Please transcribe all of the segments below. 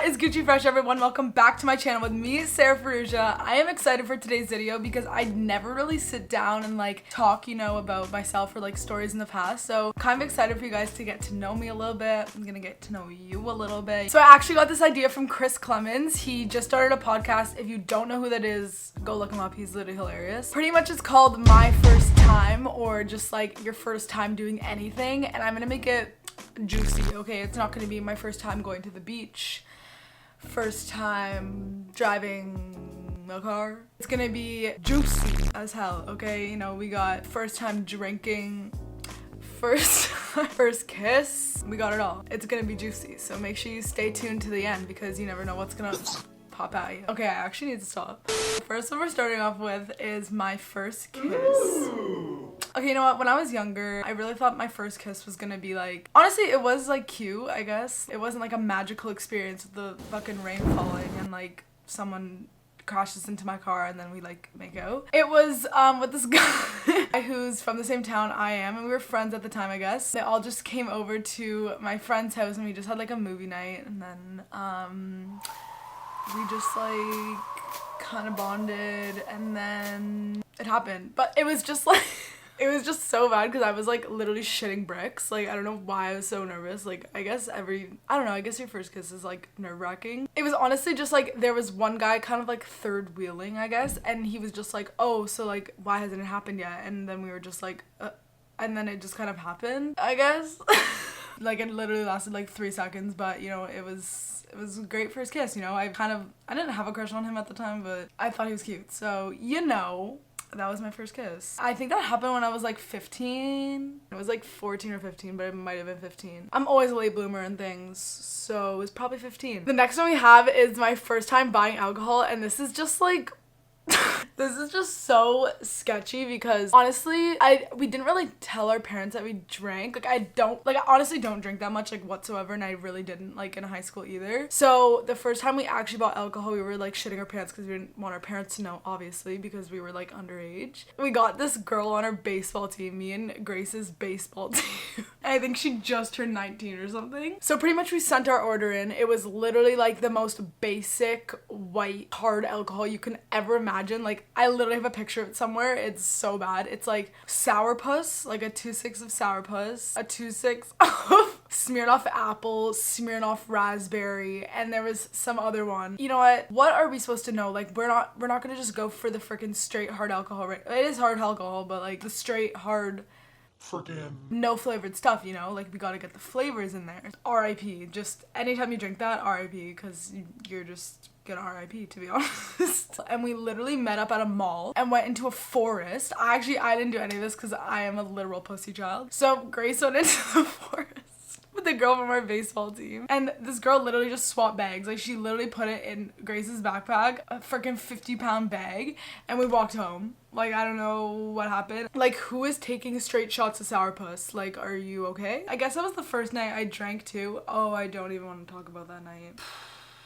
is Gucci Fresh, everyone? Welcome back to my channel with me, Sarah Farrugia. I am excited for today's video because I never really sit down and like talk, about myself or like stories in the past. So kind of excited for you guys to get to know me a little bit. I'm gonna get to know you a little bit. So I actually got this idea from Chris Clemens. He just started a podcast. If you don't know who that is, go look him up. He's literally hilarious. Pretty much it's called My First Time, or just like your first time doing anything. And I'm gonna make it juicy, okay? It's not gonna be my first time going to the beach, first time driving a car. It's gonna be juicy as hell, okay? We got first time drinking, first kiss. We got it all. It's gonna be juicy, so make sure you stay tuned to the end because you never know what's gonna pop at you. Okay, I actually need to stop. First one we're starting off with is my first kiss. Okay, you know what? When I was younger, I really thought my first kiss was gonna be like, honestly, it was like cute, I guess. It wasn't like a magical experience with the fucking rain falling and like someone crashes into my car and then we like make out. It was with this guy who's from the same town I am, and we were friends at the time, I guess. They all just came over to my friend's house and we just had like a movie night, and then we just like kind of bonded, and then it happened. But it was just like it was just so bad because I was like literally shitting bricks. Like, I don't know why I was so nervous. Like, I guess I guess your first kiss is like nerve-wracking. It was honestly just like there was one guy kind of like third wheeling, I guess, and he was just like, oh, so like why hasn't it happened yet? And then we were just like and then it just kind of happened, I guess. Like, it literally lasted like 3 seconds, but it was a great first kiss. I didn't have a crush on him at the time, but I thought he was cute. So that was my first kiss. I think that happened when I was like 15. It was like 14 or 15, but it might have been 15. I'm always a late bloomer and things, so it was probably 15. The next one we have is my first time buying alcohol, and this is just like this is just so sketchy because honestly, we didn't really tell our parents that we drank. Like, I honestly don't drink that much like whatsoever, and I really didn't like in high school either. So the first time we actually bought alcohol, we were like shitting our pants because we didn't want our parents to know, obviously, because we were like underage. We got this girl on our baseball team, me and Grace's baseball team. I think she just turned 19 or something. So pretty much we sent our order in. It was literally like the most basic white hard alcohol you can ever imagine. Like, I literally have a picture of it somewhere. It's so bad. It's like Sourpuss, like a 2.6 of Sourpuss, a 2.6 of Smirnoff Apple, Smirnoff Raspberry, and there was some other one. You know what? What are we supposed to know? Like, we're not gonna just go for the freaking straight hard alcohol, right? It is hard alcohol, but like the straight hard freaking no flavored stuff, like we gotta get the flavors in there. RIP. Just anytime you drink that, RIP, because you're just gonna RIP, to be honest. And we literally met up at a mall and went into a forest. I didn't do any of this because I am a literal pussy child. So Grace went into the forest with the girl from our baseball team, and this girl literally just swapped bags. Like, she literally put it in Grace's backpack, a freaking 50-pound bag, and we walked home. Like, I don't know what happened. Like, who is taking straight shots of Sourpuss? Like, are you okay? I guess that was the first night I drank too. Oh, I don't even want to talk about that night.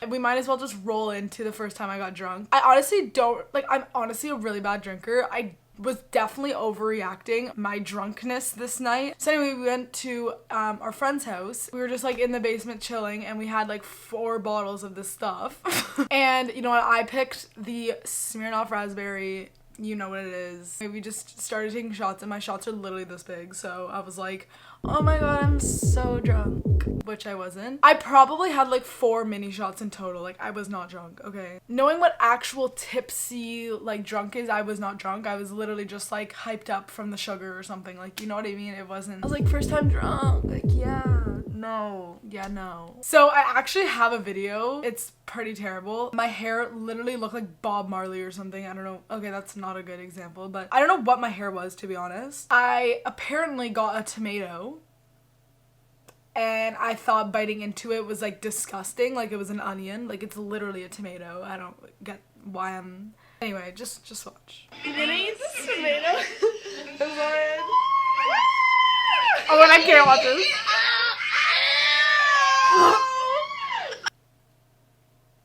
We might as well just roll into the first time I got drunk. I'm honestly a really bad drinker. I was definitely overreacting my drunkenness this night. So anyway, we went to our friend's house. We were just like in the basement chilling, and we had like 4 bottles of this stuff. And you know what? I picked the Smirnoff Raspberry. You know what it is. We just started taking shots, and my shots are literally this big. So I was like, oh my god, I'm so drunk. Which I wasn't. I probably had like 4 mini shots in total. Like, I was not drunk, okay? Knowing what actual tipsy like drunk is, I was not drunk. I was literally just like hyped up from the sugar or something. Like, you know what I mean? It wasn't, I was like, first time drunk. Like, no. So I actually have a video. It's pretty terrible. My hair literally looked like Bob Marley or something. I don't know. Okay, that's not a good example, but I don't know what my hair was, to be honest. I apparently got a tomato, and I thought biting into it was like disgusting, like it was an onion. Like, it's literally a tomato. I don't get why I'm... Anyway, just watch. You're gonna eat this tomato? Oh, and I can't watch this.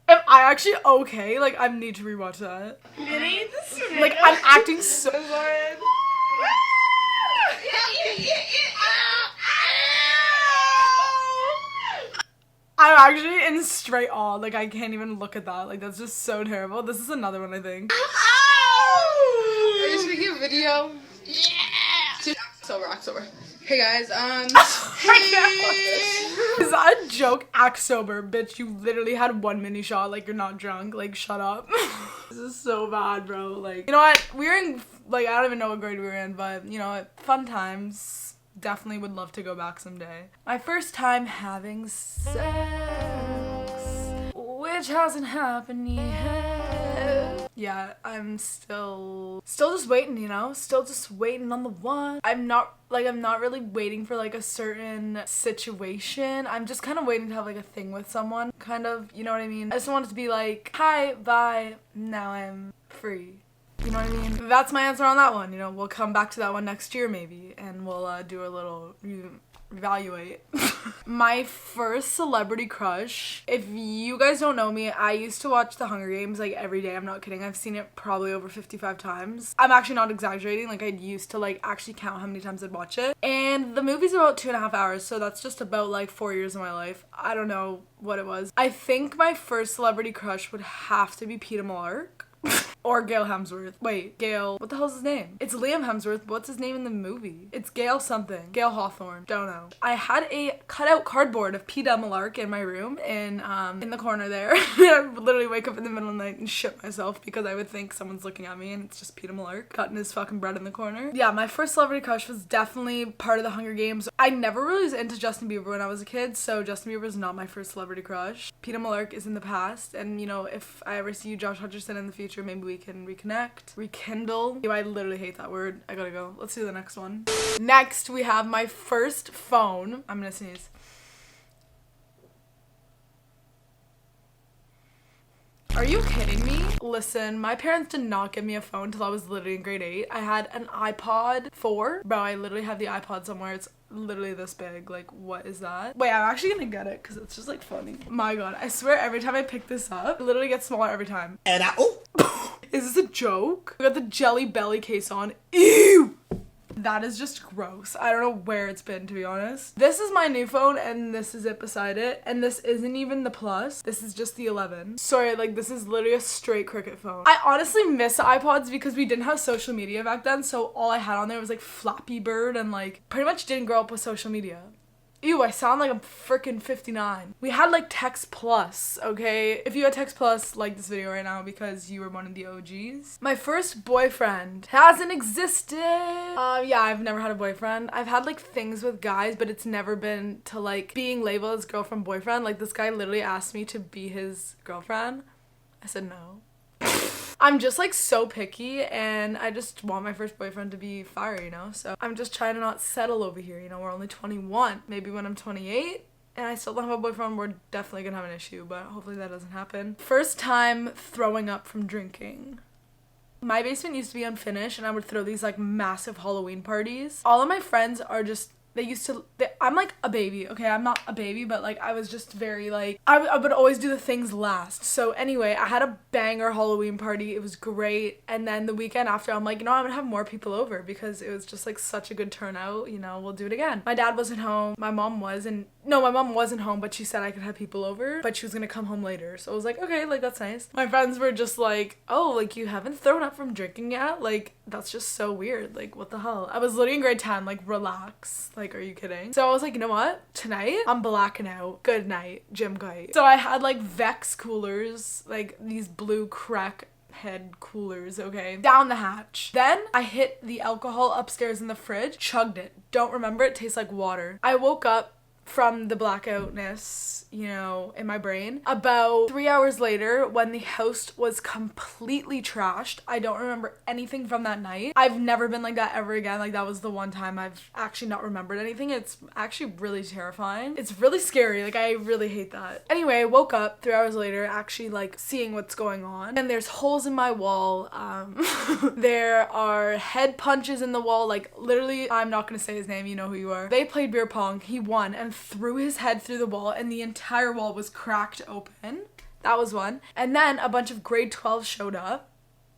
Am I actually okay? Like, I need to rewatch that. You're gonna eat this tomato? Like, I'm acting so... I'm actually in straight awe. Like, I can't even look at that. Like, that's just so terrible. This is another one, I think. Are you making a video? Yeah. October. Hey guys, hey. Is that a joke? Act sober, bitch. You literally had one mini shot. Like, you're not drunk. Like, shut up. This is so bad, bro. Like, you know what? We were in, like, I don't even know what grade we were in, but, you know what? Fun times. Definitely would love to go back someday. My first time having sex, which hasn't happened yet. Yeah, I'm still just waiting, you know? Still just waiting on the one. I'm not really waiting for like a certain situation. I'm just kind of waiting to have like a thing with someone, kind of, you know what I mean? I just want it to be like, hi, bye, now I'm free. You know what I mean? That's my answer on that one. You know, we'll come back to that one next year maybe, and we'll do a little evaluate. My first celebrity crush. If you guys don't know me, I used to watch The Hunger Games like every day. I'm not kidding. I've seen it probably over 55 times. I'm actually not exaggerating. Like, I used to like actually count how many times I'd watch it. And the movie's about 2.5 hours, so that's just about like 4 years of my life. I don't know what it was. I think my first celebrity crush would have to be Peter Millark. Or Gail Hemsworth. Wait, Gail, what the hell's his name? It's Liam Hemsworth, but what's his name in the movie? It's Gail something. Gail Hawthorne. Don't know. I had a cutout cardboard of Peter Millark in my room in the corner there. I would literally wake up in the middle of the night and shit myself because I would think someone's looking at me and it's just Peter Millark cutting his fucking bread in the corner. Yeah, my first celebrity crush was definitely part of the Hunger Games. I never really was into Justin Bieber when I was a kid, so Justin Bieber is not my first celebrity crush. Peter Millark is in the past, and you know, if I ever see you, Josh Hutcherson, in the future, maybe we can reconnect. Rekindle. Ew, I literally hate that word. I gotta go. Let's do the next one. Next, we have my first phone. I'm gonna sneeze. Are you kidding me? Listen, my parents did not give me a phone until I was literally in grade 8. I had an iPod 4. Bro, I literally have the iPod somewhere. It's literally this big. Like, what is that? Wait, I'm actually gonna get it because it's just like funny. My god, I swear every time I pick this up, it literally gets smaller every time. And is this a joke? I got the Jelly Belly case on. Ew! That is just gross. I don't know where it's been, to be honest. This is my new phone, and this is it beside it. And this isn't even the Plus. This is just the 11. Sorry, like, this is literally a straight Cricket phone. I honestly miss iPods because we didn't have social media back then, so all I had on there was, like, Flappy Bird and, like, pretty much didn't grow up with social media. Ew, I sound like I'm freaking 59. We had like Text Plus, okay? If you had Text Plus, like this video right now because you were one of the OGs. My first boyfriend hasn't existed. Yeah, I've never had a boyfriend. I've had like things with guys, but it's never been to like being labeled as girlfriend boyfriend. Like this guy literally asked me to be his girlfriend. I said no. I'm just like so picky and I just want my first boyfriend to be fire, you know? So I'm just trying to not settle over here, you know? We're only 21. Maybe when I'm 28 and I still don't have a boyfriend, we're definitely gonna have an issue, but hopefully that doesn't happen. First time throwing up from drinking. My basement used to be unfinished and I would throw these like massive Halloween parties. All of my friends are just I'm like a baby, okay? I'm not a baby, but like I was just very like, I would always do the things last. So anyway, I had a banger Halloween party. It was great. And then the weekend after, I'm like, you know, I'm gonna have more people over because it was just like such a good turnout. You know, we'll do it again. My dad wasn't home. My mom was, and no, my mom wasn't home, but she said I could have people over, but she was gonna come home later. So I was like, okay, like that's nice. My friends were just like, oh, like you haven't thrown up from drinking yet? Like that's just so weird. Like what the hell? I was literally in grade 10, like relax. Like, are you kidding? So I was like, you know what? Tonight, I'm blacking out. Good night, Jim Kite. So I had like Vex coolers, like these blue crack head coolers, okay? Down the hatch. Then I hit the alcohol upstairs in the fridge, chugged it. Don't remember, it tastes like water. I woke up from the blackoutness, you know, in my brain. About 3 hours later, when the house was completely trashed, I don't remember anything from that night. I've never been like that ever again. Like that was the one time I've actually not remembered anything. It's actually really terrifying. It's really scary. Like I really hate that. Anyway, I woke up 3 hours later, actually like seeing what's going on. And there's holes in my wall. There are head punches in the wall. Like literally, I'm not gonna say his name. You know who you are. They played beer pong. He won and threw his head through the wall and the entire wall was cracked open. That was one. And then a bunch of grade 12 showed up.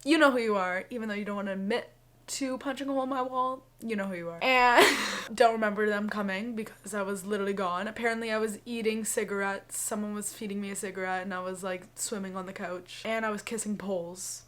You know who you are, even though you don't want to admit to punching a hole in my wall, you know who you are. And don't remember them coming because I was literally gone. Apparently I was eating cigarettes. Someone was feeding me a cigarette and I was like swimming on the couch. And I was kissing poles.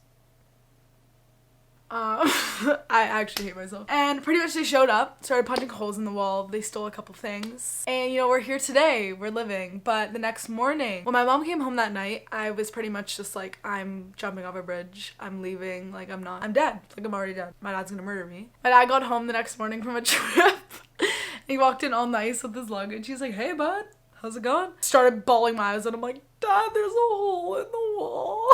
I actually hate myself. And pretty much they showed up, started punching holes in the wall. They stole a couple things. And you know, we're here today, we're living. But the next morning, when my mom came home that night, I was pretty much just like, I'm jumping off a bridge. I'm leaving. Like, I'm dead. Like, I'm already dead. My dad's gonna murder me. My dad got home the next morning from a trip. He walked in all nice with his luggage. He's like, hey bud, how's it going? Started bawling my eyes and I'm like, Dad, there's a hole in the wall.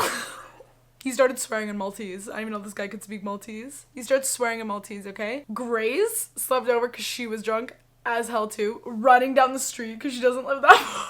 He started swearing in Maltese. I didn't even know this guy could speak Maltese. He started swearing in Maltese, okay? Grace slept over because she was drunk as hell too, running down the street because she doesn't live that far.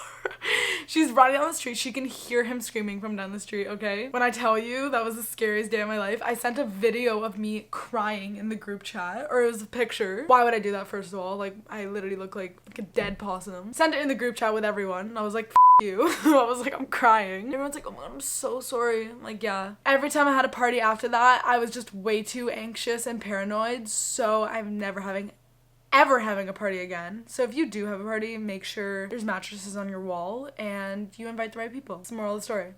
She's running down the street. She can hear him screaming from down the street, okay? When I tell you that was the scariest day of my life, I sent a video of me crying in the group chat, or it was a picture. Why would I do that, first of all? Like, I literally look like a dead possum. Sent it in the group chat with everyone. I was like, you. I was like, I'm crying. Everyone's like, oh my god, I'm so sorry. I'm like, yeah. Every time I had a party after that, I was just way too anxious and paranoid, so I'm never ever having a party again. So if you do have a party, make sure there's mattresses on your wall and you invite the right people. It's the moral of the story.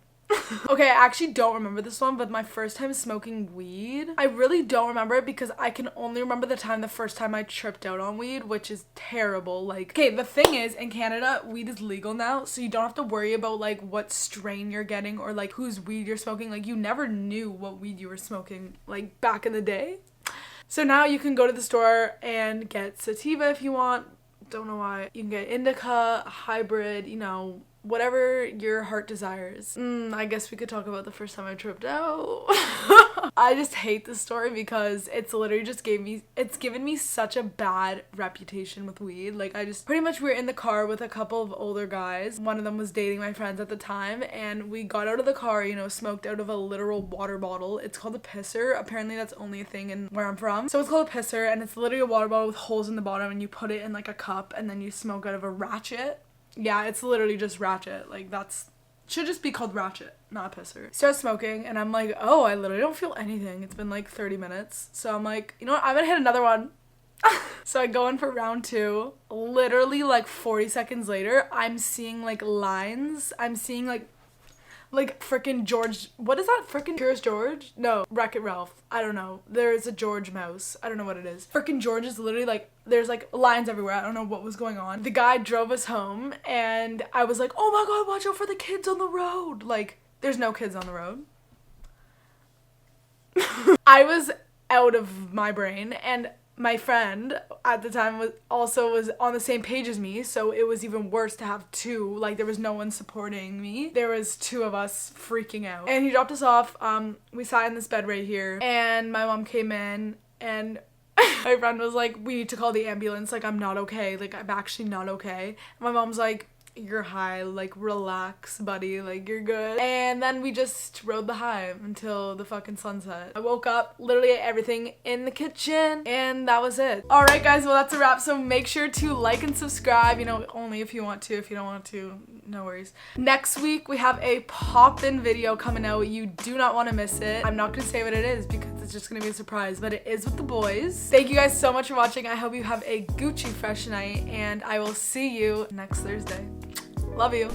Okay, I actually don't remember this one, but my first time smoking weed, I really don't remember it because I can only remember the first time I tripped out on weed, which is terrible. Like, okay, the thing is, in Canada, weed is legal now, so you don't have to worry about like what strain you're getting or like whose weed you're smoking. Like, you never knew what weed you were smoking like back in the day. So now you can go to the store and get sativa if you want. Don't know why. You can get indica, hybrid, you know, whatever your heart desires. I guess we could talk about the first time I tripped out. I just hate this story because it's literally just given me such a bad reputation with weed. Like, pretty much we were in the car with a couple of older guys. One of them was dating my friends at the time, and we got out of the car, you know, smoked out of a literal water bottle. It's called a pisser. Apparently that's only a thing in where I'm from. So it's called a pisser, and it's literally a water bottle with holes in the bottom, and you put it in like a cup, and then you smoke out of a ratchet. Yeah, it's literally just ratchet. Like, should just be called ratchet, not a pisser. Start smoking, and I'm like, oh, I literally don't feel anything. It's been like 30 minutes. So I'm like, you know what? I'm gonna hit another one. So I go in for round 2. Literally like 40 seconds later, I'm seeing like lines. I'm seeing like frickin' George, what is that? Frickin' Curious George? No, Wreck-It Ralph. I don't know. There's a George mouse. I don't know what it is. Frickin' George is literally like, there's like lines everywhere. I don't know what was going on. The guy drove us home and I was like, oh my god, watch out for the kids on the road. Like, there's no kids on the road. I was out of my brain, and my friend at the time was on the same page as me, so it was even worse to have two. Like, there was no one supporting me. There was two of us freaking out. And he dropped us off. We sat in this bed right here, and my mom came in, and my friend was like, we need to call the ambulance. Like, I'm not okay. Like, I'm actually not okay. And my mom's like, you're high, like, relax, buddy, like, you're good. And then we just rode the high until the fucking sunset. I woke up, literally ate everything in the kitchen, and that was it. Alright guys, well that's a wrap, so make sure to like and subscribe, you know, only if you want to. If you don't want to, no worries. Next week we have a pop-in video coming out. You do not want to miss it. I'm not gonna say what it is because it's just gonna be a surprise, but it is with the boys. Thank you guys so much for watching. I hope you have a Gucci fresh night, and I will see you next Thursday. Love you.